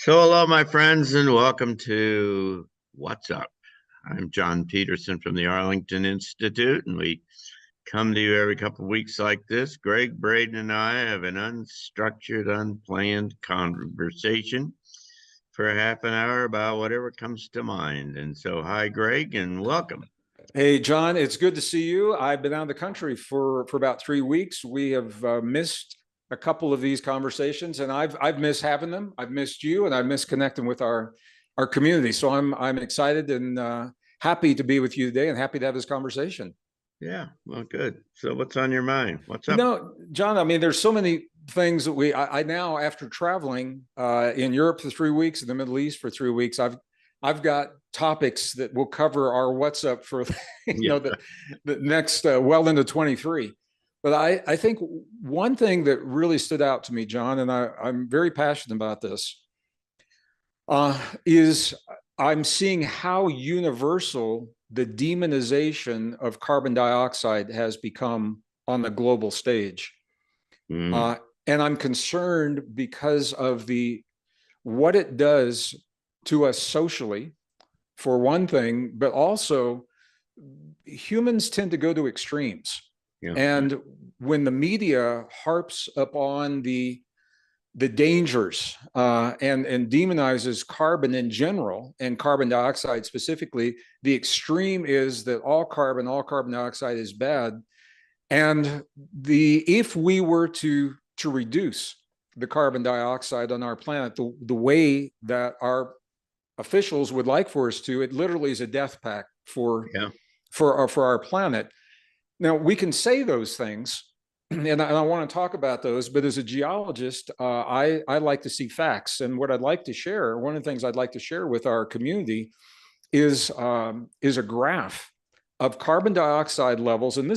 So, hello, my friends, and welcome to What's Up. I'm John Petersen from the Arlington Institute, and we come to you every couple of weeks like this. Gregg Braden and I have an unstructured, unplanned conversation for a half an hour about whatever comes to mind. And so, hi, Gregg, and welcome. Hey, John, it's good to see you. I've been out of the country for about 3 weeks. We have missed a couple of these conversations, and I've missed having them. I've missed you, and I've missed connecting with our community. So I'm excited and happy to be with you today, and happy to have this conversation. Yeah, well, good. So, what's on your mind? What's You up? know, John, I mean, there's so many things that I now, after traveling in Europe for 3 weeks, in the Middle East for 3 weeks, I've got topics that will cover our What's Up for the next well into 23. But I think one thing that really stood out to me, John, and I'm very passionate about this, is I'm seeing how universal the demonization of carbon dioxide has become on the global stage. And I'm concerned because of what it does to us socially, for one thing, but also humans tend to go to extremes. And when the media harps upon the dangers and demonizes carbon in general and carbon dioxide specifically, the extreme is that all carbon dioxide is bad. And if we were to reduce the carbon dioxide on our planet the way that our officials would like for us to, it literally is a death pact for our planet. Now, we can say those things, and I want to talk about those, but as a geologist, I like to see facts. And what I'd like to share, one of the things I'd like to share with our community is a graph of carbon dioxide levels. And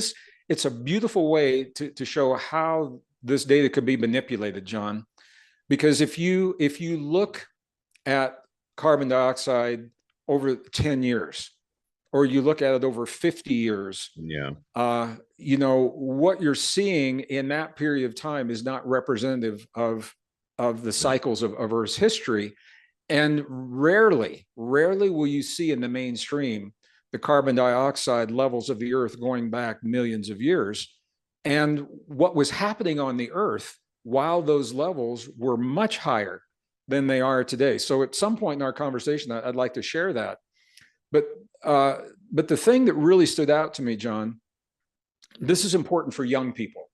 it's a beautiful way to show how this data could be manipulated, John. Because if you look at carbon dioxide over 10 years, or you look at it over 50 years, what you're seeing in that period of time is not representative of the cycles of Earth's history. And rarely will you see in the mainstream the carbon dioxide levels of the Earth going back millions of years. And what was happening on the Earth while those levels were much higher than they are today. So at some point in our conversation, I'd like to share that. But the thing that really stood out to me, John, this is important for young people.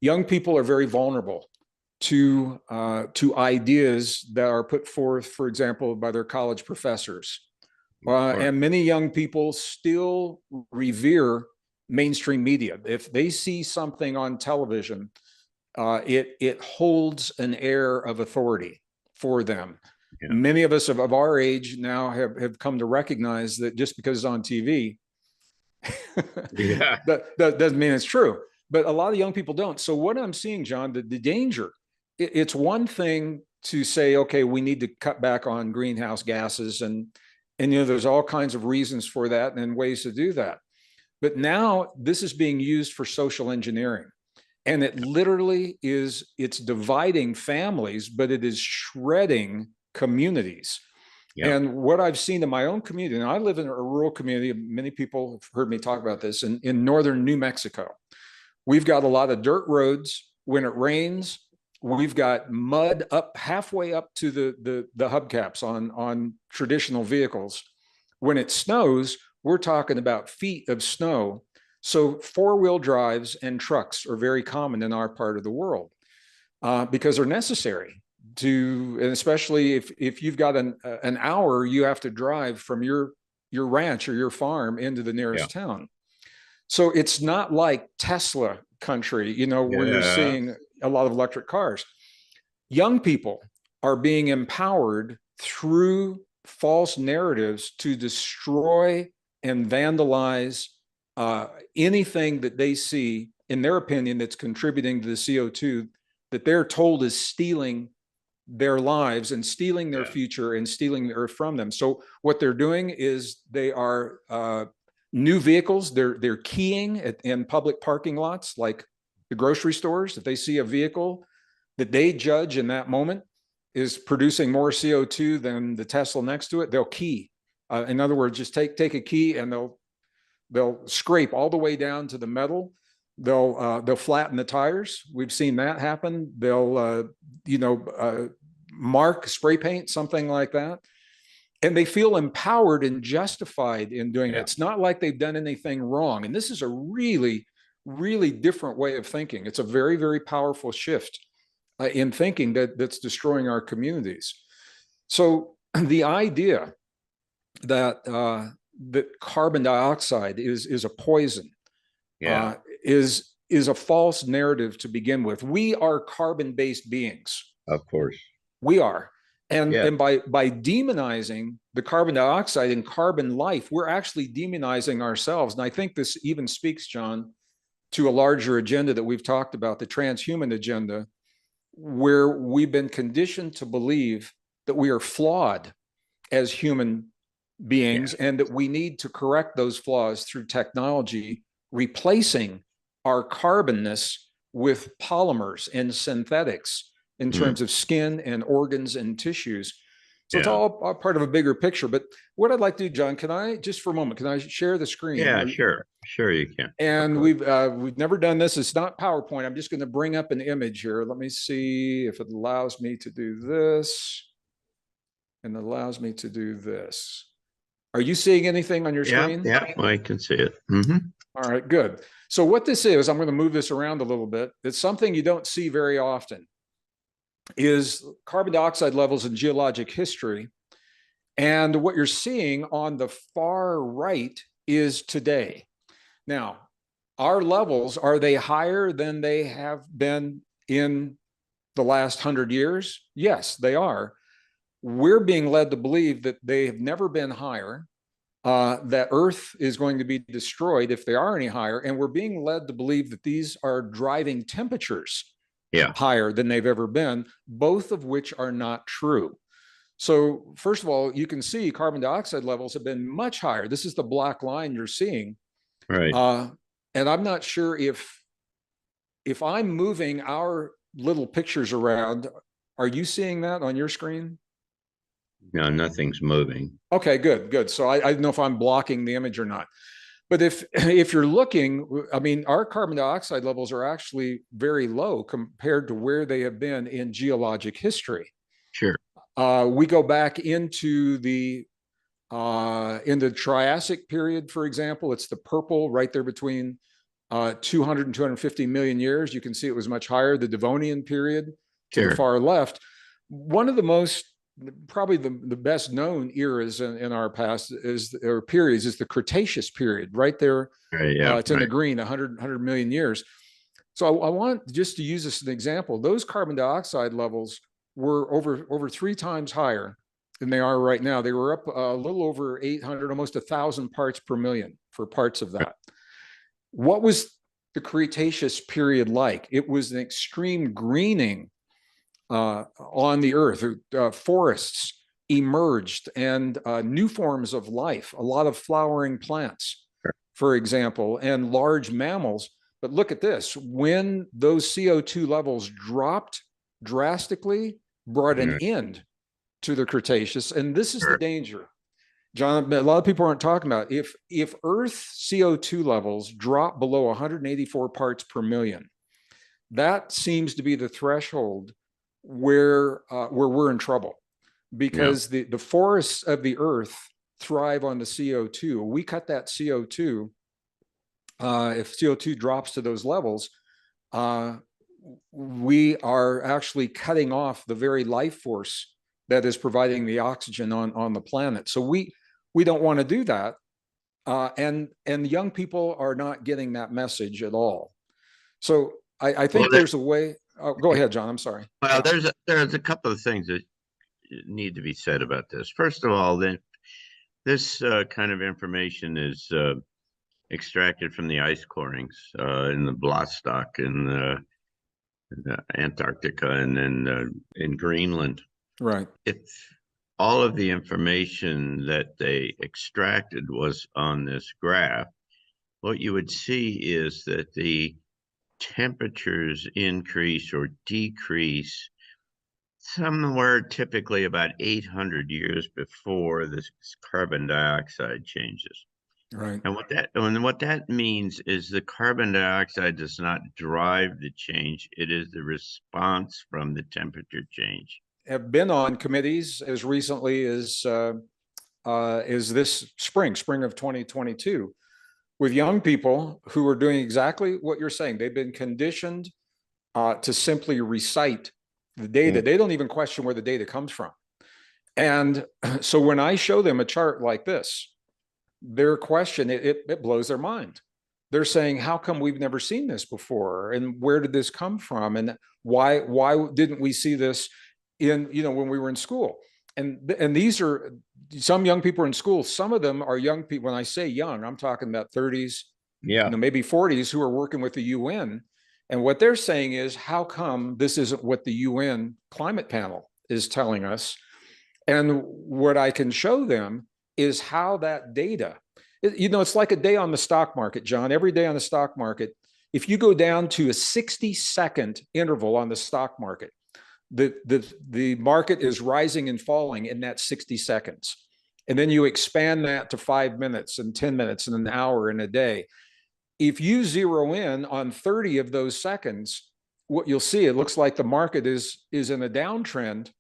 Young people are very vulnerable to ideas that are put forth, for example, by their college professors. And many young people still revere mainstream media. If they see something on television, it holds an air of authority for them. Many of us of our age now have come to recognize that just because it's on TV, that doesn't mean it's true. But a lot of young people don't. So what I'm seeing, John, the danger, it's one thing to say, okay, we need to cut back on greenhouse gases, and there's all kinds of reasons for that and ways to do that. But now this is being used for social engineering. And it literally it's dividing families, but it is shredding communities. And what I've seen in my own community, and I live in a rural community, many people have heard me talk about this, in northern New Mexico. We've got a lot of dirt roads. When it rains, we've got mud up halfway up to the hubcaps on traditional vehicles. When it snows, we're talking about feet of snow. So four-wheel drives and trucks are very common in our part of the world because they're necessary and especially if you've got an hour you have to drive from your ranch or your farm into the nearest town. So it's not like Tesla country, where you're seeing a lot of electric cars. Young people are being empowered through false narratives to destroy and vandalize anything that they see, in their opinion, that's contributing to the CO2 that they're told is stealing their lives and stealing their future and stealing the Earth from them. So what they're doing is they are new vehicles. They're keying in public parking lots, like the grocery stores. If they see a vehicle that they judge in that moment is producing more CO2 than the Tesla next to it, they'll key. In other words, just take a key and they'll scrape all the way down to the metal. They'll flatten the tires. We've seen that happen. They'll mark, spray paint, something like that. And they feel empowered and justified in doing it. It's not like they've done anything wrong. And this is a really, really different way of thinking. It's a very, very powerful shift in thinking that's destroying our communities. So the idea that that carbon dioxide is a poison is a false narrative to begin with. We are carbon-based beings. Of course. We are. And by demonizing the carbon dioxide and carbon life, we're actually demonizing ourselves. And I think this even speaks, John, to a larger agenda that we've talked about, the transhuman agenda, where we've been conditioned to believe that we are flawed as human beings and that we need to correct those flaws through technology, replacing our carbonness with polymers and synthetics in terms of skin and organs and tissues. So it's all part of a bigger picture. But what I'd like to do, John, can I, just for a moment, can I share the screen? Yeah, sure. Sure you can. And we've never done this. It's not PowerPoint. I'm just going to bring up an image here. Let me see if it allows me to do this. And it allows me to do this. Are you seeing anything on your screen? Yeah, I can see it. Mm-hmm. All right, good. So what this is, I'm going to move this around a little bit. It's something you don't see very often, is carbon dioxide levels in geologic history. And what you're seeing on the far right is today. Now, our levels, are they higher than they have been in the last 100 years? Yes, they are. We're being led to believe that they have never been higher, that Earth is going to be destroyed if they are any higher. And we're being led to believe that these are driving temperatures higher than they've ever been, both of which are not true. So first of all, you can see carbon dioxide levels have been much higher. This is the black line you're seeing. Right. And I'm not sure if I'm moving our little pictures around, are you seeing that on your screen? No, nothing's moving. Okay, good. So I don't know if I'm blocking the image or not. But if you're looking, I mean, our carbon dioxide levels are actually very low compared to where they have been in geologic history. Sure. We go back into the Triassic period, for example. It's the purple right there between 200 and 250 million years. You can see it was much higher. The Devonian period to the far left. One of the most, probably the best known eras in our past or periods is the Cretaceous period, right there. Right, it's in the green, 100 million years. So I want just to use this as an example. Those carbon dioxide levels were over 3 times higher than they are right now. They were up a little over 800, almost 1,000 parts per million for parts of that. What was the Cretaceous period like? It was an extreme greening on the earth. Forests emerged and new forms of life, a lot of flowering plants, for example, and large mammals. But look at this, when those CO2 levels dropped drastically, brought an end to the Cretaceous. And this is the danger, John, a lot of people aren't talking about. If Earth CO2 levels drop below 184 parts per million, that seems to be the threshold where we're in trouble, because the forests of the earth thrive on the CO2. We cut that CO2. If CO2 drops to those levels, we are actually cutting off the very life force that is providing the oxygen on the planet. So we don't want to do that. And young people are not getting that message at all. So I think there's a way. Oh, go ahead, John. I'm sorry. Well, there's a couple of things that need to be said about this. First of all, this kind of information is extracted from the ice corings in the Bloodstock in Antarctica and then in Greenland. Right. If all of the information that they extracted was on this graph, what you would see is that the temperatures increase or decrease somewhere typically about 800 years before this carbon dioxide changes. Right. And what that means is the carbon dioxide does not drive the change. It is the response from the temperature change. Have been on committees as recently as this spring of 2022, with young people who are doing exactly what you're saying. They've been conditioned to simply recite the data. They don't even question where the data comes from. And so when I show them a chart like this, their question, it blows their mind. They're saying, how come we've never seen this before? And where did this come from? And why didn't we see this in, when we were in school? And these are some young people in school. Some of them are young people. When I say young, I'm talking about 30s, maybe 40s, who are working with the UN. And what they're saying is, how come this isn't what the UN climate panel is telling us? And what I can show them is how that data, it's like a day on the stock market, John. Every day on the stock market, if you go down to a 60-second interval on the stock market, the market is rising and falling in that 60 seconds. And then you expand that to 5 minutes and 10 minutes and an hour in a day. If you zero in on 30 of those seconds, what you'll see, it looks like the market is in a downtrend.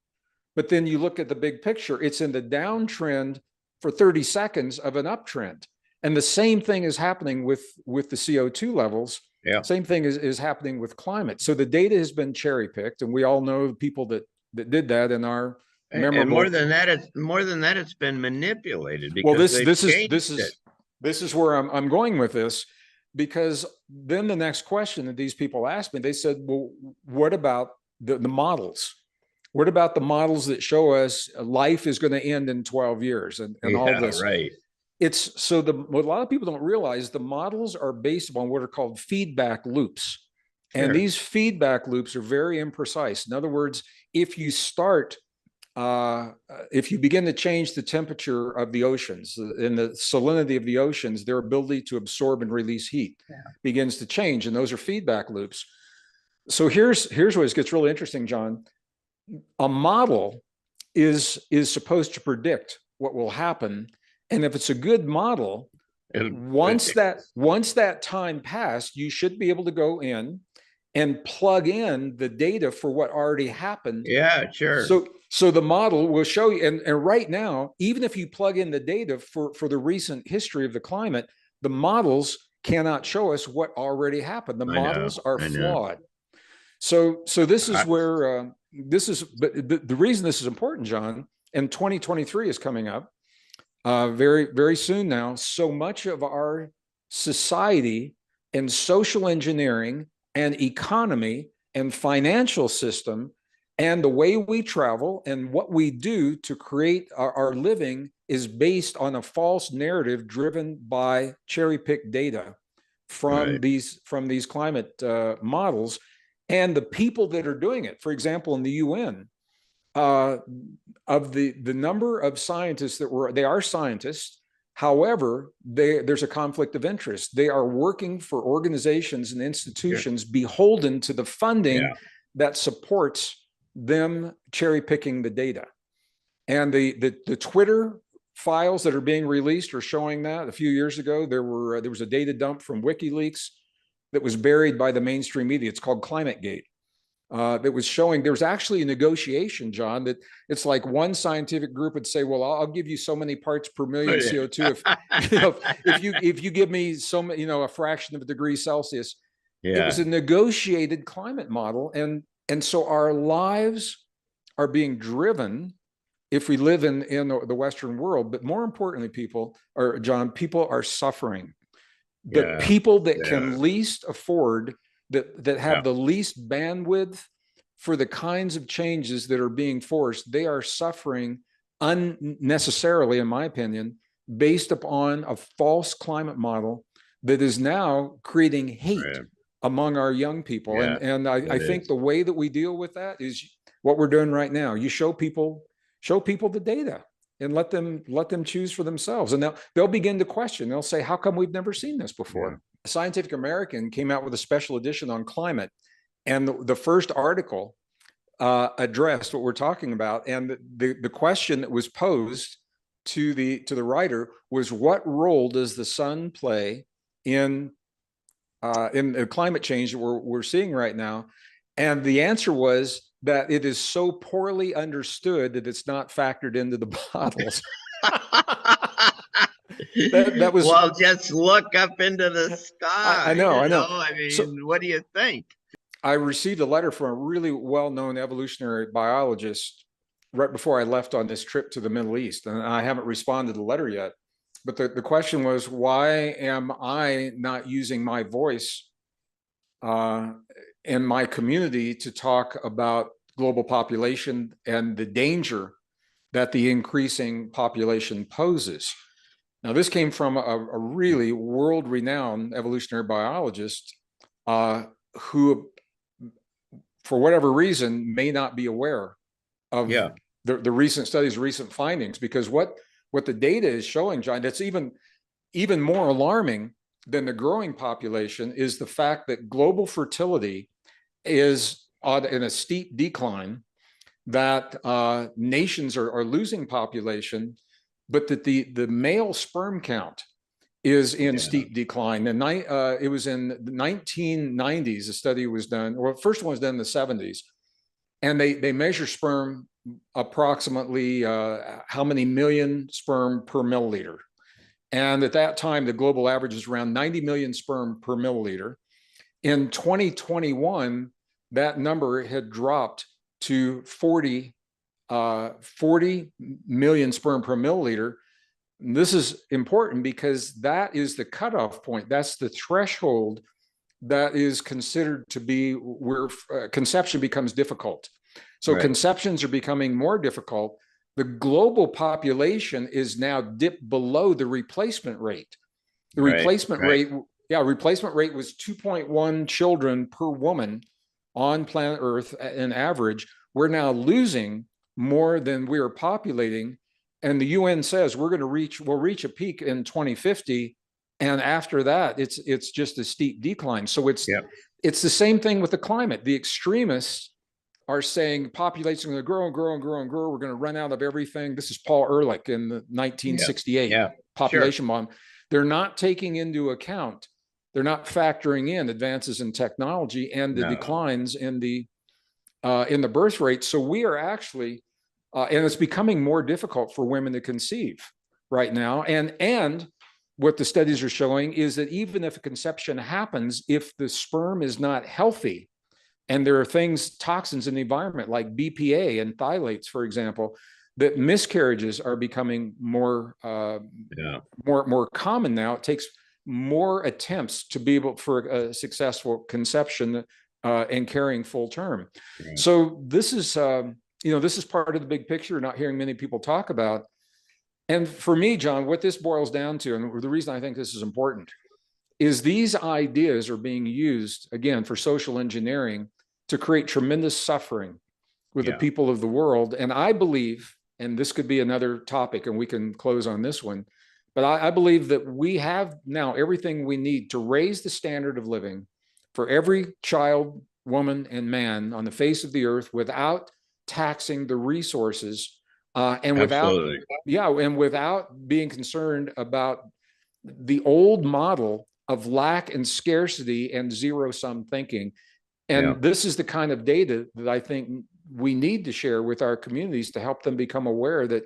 But then you look at the big picture, it's in the downtrend for 30 seconds of an uptrend. And the same thing is happening with the CO2 levels. Yeah. Same thing is happening with climate. So the data has been cherry picked, and we all know people that did that in our memorable. And more than that, it's been manipulated. Because this is where I'm going with this, because then the next question that these people asked me, they said, well, what about the models? What about the models that show us life is going to end in 12 years and all this? Right. It's so what a lot of people don't realize, the models are based upon what are called feedback loops. Sure. And these feedback loops are very imprecise. In other words, if you begin to change the temperature of the oceans and the salinity of the oceans, their ability to absorb and release heat begins to change. And those are feedback loops. So here's where it gets really interesting, John. A model is supposed to predict what will happen. And if it's a good model, once that time passed, you should be able to go in and plug in the data for what already happened. Yeah, sure. So the model will show you, and right now, even if you plug in the data for the recent history of the climate, the models cannot show us what already happened. The models are flawed. So this is where but the reason this is important, John, and 2023 is coming up very, very soon now. So much of our society and social engineering and economy and financial system and the way we travel and what we do to create our living is based on a false narrative driven by cherry-picked data from these climate models. And the people that are doing it, for example, in the UN, of the number of scientists they are scientists. However, there's a conflict of interest. They are working for organizations and institutions beholden to the funding that supports them cherry picking the data. And the Twitter files that are being released are showing that. A few years ago, there was a data dump from WikiLeaks that was buried by the mainstream media. It's called ClimateGate. That was showing there was actually a negotiation, John, that it's like one scientific group would say, well, I'll give you so many parts per million CO2 if you give me a fraction of a degree Celsius. It was a negotiated climate model. And so our lives are being driven if we live in the Western world, but more importantly, people are suffering. The people that can least afford, that have the least bandwidth for the kinds of changes that are being forced, they are suffering unnecessarily, in my opinion, based upon a false climate model that is now creating hate among our young people. And I think the way that we deal with that is what we're doing right now. You show people the data and let them choose for themselves. And they'll begin to question. They'll say, how come we've never seen this before? Scientific American came out with a special edition on climate. And the first article addressed what we're talking about. And the question that was posed to the writer was, what role does the sun play in the climate change that we're seeing right now? And the answer was that it is so poorly understood that it's not factored into the models. that was, well, just look up into the sky. I know. I mean, so, what do you think? I received a letter from a really well-known evolutionary biologist right before I left on this trip to the Middle East, and I haven't responded to the letter yet. But the question was, why am I not using my voice in my community to talk about global population and the danger that the increasing population poses? Now, this came from a really world-renowned evolutionary biologist who, for whatever reason, may not be aware of the recent studies, recent findings, because what the data is showing, John, that's even more alarming than the growing population is the fact that global fertility is in a steep decline, that nations are losing population, but that the male sperm count is in steep decline. And it was in the 1990s, a study was done, or first one was done in the 70s, and they measure sperm approximately how many million sperm per milliliter. And at that time, the global average is around 90 million sperm per milliliter. In 2021, that number had dropped to 40 million sperm per milliliter. And this is important because that is the cutoff point. That's the threshold that is considered to be where conception becomes difficult. So conceptions are becoming more difficult. The global population is now dipped below the replacement rate. The replacement rate was 2.1 children per woman on planet Earth in average. We're now losing more than we are populating. And the UN says we'll reach a peak in 2050. And after that, it's just a steep decline. So it's the same thing with the climate. The extremists are saying population is going to grow and grow and grow and grow. We're going to run out of everything. This is Paul Ehrlich in the 1968 population bomb. They're not taking into account, they're not factoring in advances in technology and the declines in the birth rate. So we are actually, and it's becoming more difficult for women to conceive right now. And what the studies are showing is that even if a conception happens, if the sperm is not healthy, and there are toxins in the environment like BPA and phthalates, for example, that miscarriages are becoming more common now. It takes more attempts to be able for a successful conception and carrying full term. So this is this is part of the big picture, not hearing many people talk about. And for me, John, what this boils down to, and the reason I think this is important, is these ideas are being used, again, for social engineering to create tremendous suffering with the people of the world. And I believe, and this could be another topic, and we can close on this one, but I believe that we have now everything we need to raise the standard of living for every child, woman, and man on the face of the earth without taxing the resources and without being concerned about the old model of lack and scarcity and zero-sum thinking. And this is the kind of data that I think we need to share with our communities to help them become aware that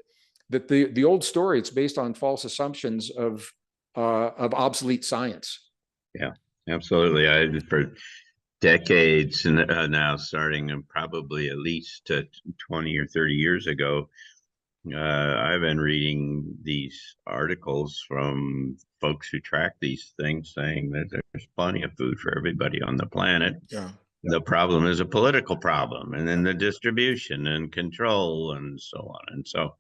the old story, it's based on false assumptions of obsolete science. Yeah, absolutely. For decades now, starting probably at least 20 or 30 years ago, I've been reading these articles from folks who track these things saying that there's plenty of food for everybody on the planet. The problem is a political problem, and then the distribution and control and so on. And so,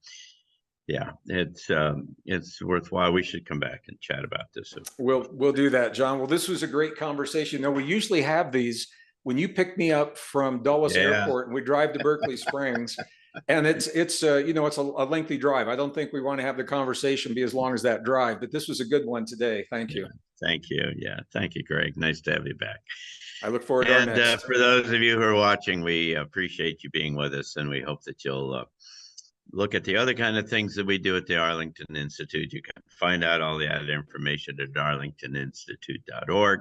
it's worthwhile. We should come back and chat about this. We'll do that, John. Well, this was a great conversation. We usually have these when you pick me up from Dulles Airport and we drive to Berkeley Springs, and it's a lengthy drive. I don't think we want to have the conversation be as long as that drive, but this was a good one today. Thank you. Thank you. Yeah. Thank you, Greg. Nice to have you back. I look forward to our And next. for those of you who are watching, we appreciate you being with us, and we hope that you'll look at the other kind of things that we do at the Arlington Institute. You can find out all the added information at arlingtoninstitute.org.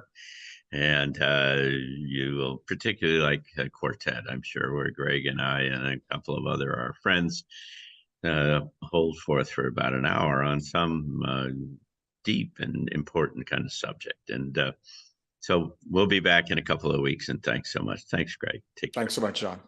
And you will particularly like Quartet, I'm sure, where Greg and I and a couple of other our friends hold forth for about an hour on some deep and important kind of subject. And so we'll be back in a couple of weeks. And thanks so much. Thanks, Greg. Take care. Thanks so much, John.